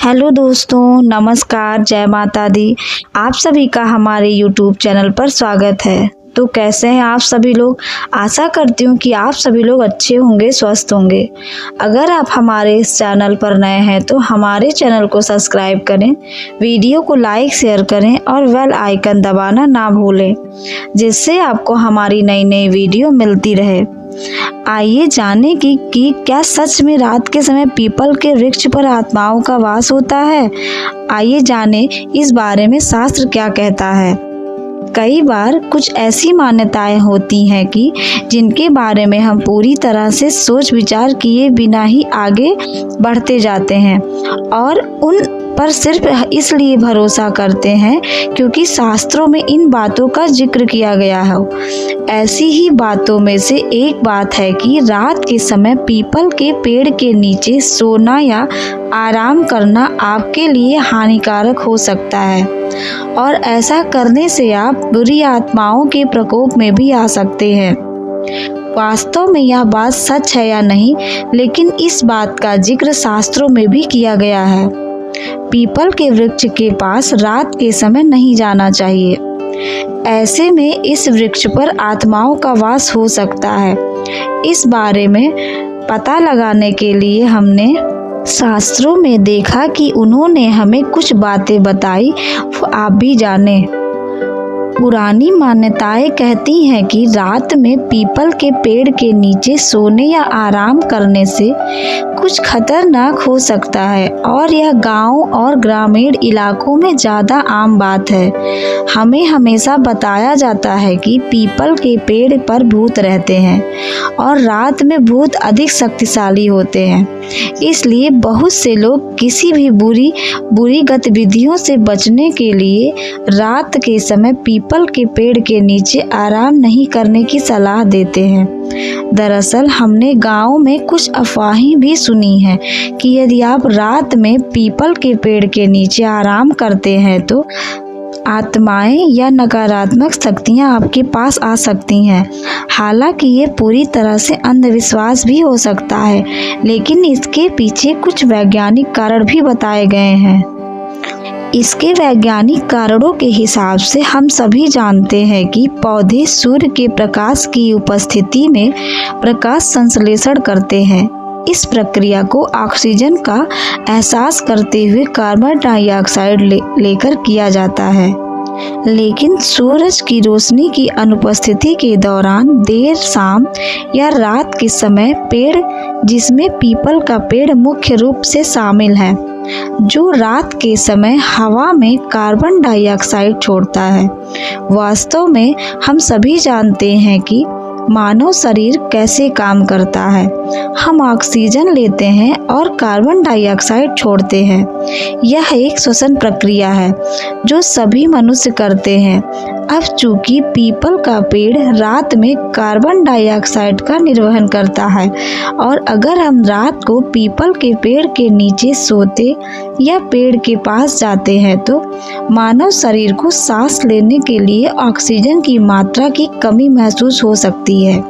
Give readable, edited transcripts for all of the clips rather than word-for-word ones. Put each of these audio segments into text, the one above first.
Hello दोस्तों, नमस्कार, जय माता दी। आप सभी का हमारे यूट्यूब चैनल पर स्वागत है। तो कैसे हैं आप सभी लोग? आशा करती हूँ कि आप सभी लोग अच्छे होंगे, स्वस्थ होंगे। अगर आप हमारे इस चैनल पर नए हैं तो हमारे चैनल को सब्सक्राइब करें, वीडियो को लाइक शेयर करें और बेल आइकन दबाना ना भूलें, जिससे आपको हमारी नई नई वीडियो मिलती रहे। आइए जाने कि क्या सच में रात के समय पीपल के वृक्ष पर आत्माओं का वास होता है। आइए जाने इस बारे में शास्त्र क्या कहता है। कई बार कुछ ऐसी मान्यताएं होती हैं कि जिनके बारे में हम पूरी तरह से सोच विचार किए बिना ही आगे बढ़ते जाते हैं और उन पर सिर्फ इसलिए भरोसा करते हैं क्योंकि शास्त्रों में इन बातों का जिक्र किया गया है। ऐसी ही बातों में से एक बात है कि रात के समय पीपल के पेड़ के नीचे सोना या आराम करना आपके लिए हानिकारक हो सकता है और ऐसा करने से आप बुरी आत्माओं के प्रकोप में भी आ सकते हैं। वास्तव में यह बात सच है या नहीं, लेकिन इस बात का जिक्र शास्त्रों में भी किया गया है। पीपल के वृक्ष के पास रात के समय नहीं जाना चाहिए। ऐसे में इस वृक्ष पर आत्माओं का वास हो सकता है। इस बारे में पता लगाने के लिए हमने शास्त्रों में देखा कि उन्होंने हमें कुछ बातें बताई, वो आप भी जाने। पुरानी मान्यताएं कहती हैं कि रात में पीपल के पेड़ के नीचे सोने या आराम करने से कुछ खतरनाक हो सकता है और यह गांव और ग्रामीण इलाकों में ज़्यादा आम बात है। हमें हमेशा बताया जाता है कि पीपल के पेड़ पर भूत रहते हैं और रात में भूत अधिक शक्तिशाली होते हैं। इसलिए बहुत से लोग किसी भी बुरी गतिविधियों से बचने के लिए रात के समय पीपल के पेड़ के नीचे आराम नहीं करने की सलाह देते हैं। दरअसल हमने गांव में कुछ अफवाहें भी सुनी हैं कि यदि आप रात में पीपल के पेड़ के नीचे आराम करते हैं तो आत्माएं या नकारात्मक शक्तियां आपके पास आ सकती हैं। हालांकि ये पूरी तरह से अंधविश्वास भी हो सकता है, लेकिन इसके पीछे कुछ वैज्ञानिक कारण भी बताए गए हैं। इसके वैज्ञानिक कारणों के हिसाब से हम सभी जानते हैं कि पौधे सूर्य के प्रकाश की उपस्थिति में प्रकाश संश्लेषण करते हैं। इस प्रक्रिया को ऑक्सीजन का एहसास करते हुए कार्बन डाइऑक्साइड लेकर किया जाता है। लेकिन सूरज की रोशनी की अनुपस्थिति के दौरान देर शाम या रात के समय पेड़, जिसमें पीपल का पेड़ मुख्य रूप से शामिल है, जो रात के समय हवा में कार्बन डाइऑक्साइड छोड़ता है। वास्तव में हम सभी जानते हैं कि मानव शरीर कैसे काम करता है। हम ऑक्सीजन लेते हैं और कार्बन डाइऑक्साइड छोड़ते हैं। यह एक श्वसन प्रक्रिया है जो सभी मनुष्य करते हैं। अब चूंकि पीपल का पेड़ रात में कार्बन डाइऑक्साइड का निर्वहन करता है और अगर हम रात को पीपल के पेड़ के नीचे सोते या पेड़ के पास जाते हैं तो मानव शरीर को सांस लेने के लिए ऑक्सीजन की मात्रा की कमी महसूस हो सकती है।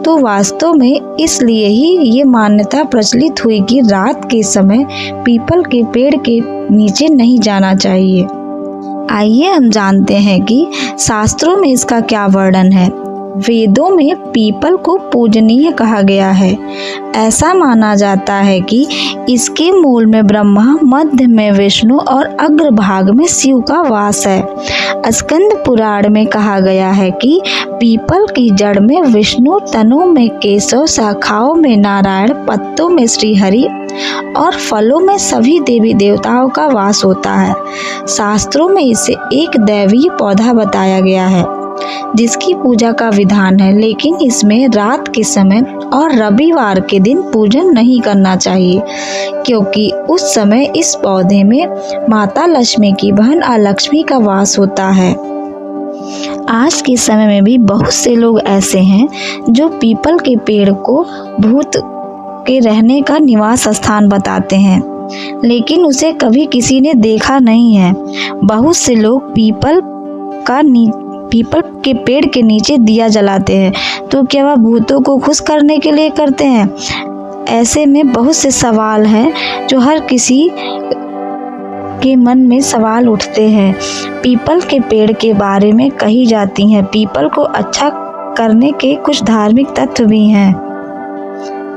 तो वास्तव में इसलिए ही ये मान्यता प्रचलित हुई कि रात के समय पीपल के पेड़ के नीचे नहीं जाना चाहिए। आइए हम जानते हैं कि शास्त्रों में इसका क्या वर्णन है। वेदों में पीपल को पूजनीय कहा गया है। ऐसा माना जाता है कि इसके मूल में ब्रह्मा, मध्य में विष्णु और अग्रभाग में शिव का वास है। स्कंद पुराण में कहा गया है कि पीपल की जड़ में विष्णु, तनों में केशव, शाखाओं में नारायण, पत्तों में श्रीहरि और फलों में सभी देवी देवताओं का वास होता है। शास्त्रों में इसे एक दैवीय पौधा बताया गया है जिसकी पूजा का विधान है, लेकिन इसमें रात के समय और रविवार के दिन पूजन नहीं करना चाहिए क्योंकि उस समय इस पौधे में माता लक्ष्मी की बहन अलक्ष्मी का वास होता है। आज के समय में भी बहुत से लोग ऐसे हैं जो पीपल के पेड़ को भूत के रहने का निवास स्थान बताते हैं, लेकिन उसे कभी किसी ने देखा नहीं है। बहुत से लोग पीपल के पेड़ के नीचे दिया जलाते हैं, तो क्या वह भूतों को खुश करने के लिए करते हैं? ऐसे में बहुत से सवाल हैं जो हर किसी के मन में सवाल उठते हैं। पीपल के पेड़ के बारे में कही जाती हैं। पीपल को अच्छा करने के कुछ धार्मिक तत्व भी हैं।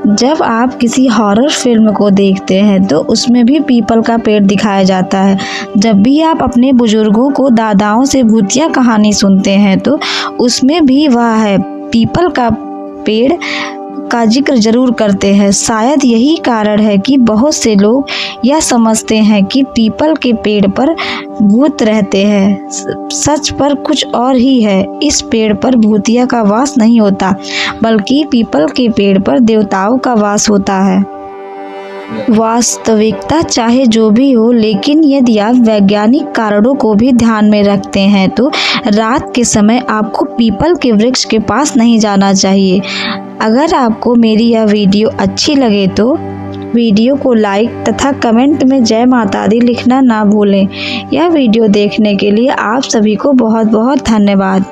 जब आप किसी हॉरर फिल्म को देखते हैं तो उसमें भी पीपल का पेड़ दिखाया जाता है। जब भी आप अपने बुजुर्गों को दादाओं से भूतिया कहानी सुनते हैं तो उसमें भी वह है पीपल का पेड़ का जिक्र जरूर करते हैं। शायद यही कारण है कि बहुत से लोग यह समझते हैं कि पीपल के पेड़ पर भूत रहते हैं। सच पर कुछ और ही है। इस पेड़ पर भूतिया का वास नहीं होता, बल्कि पीपल के पेड़ पर देवताओं का वास होता है। वास्तविकता चाहे जो भी हो, लेकिन यदि आप वैज्ञानिक कारणों को भी ध्यान में रखते हैं तो रात के समय आपको पीपल के वृक्ष के पास नहीं जाना चाहिए। अगर आपको मेरी यह वीडियो अच्छी लगे तो वीडियो को लाइक तथा कमेंट में जय माता दी लिखना ना भूलें। यह वीडियो देखने के लिए आप सभी को बहुत बहुत धन्यवाद।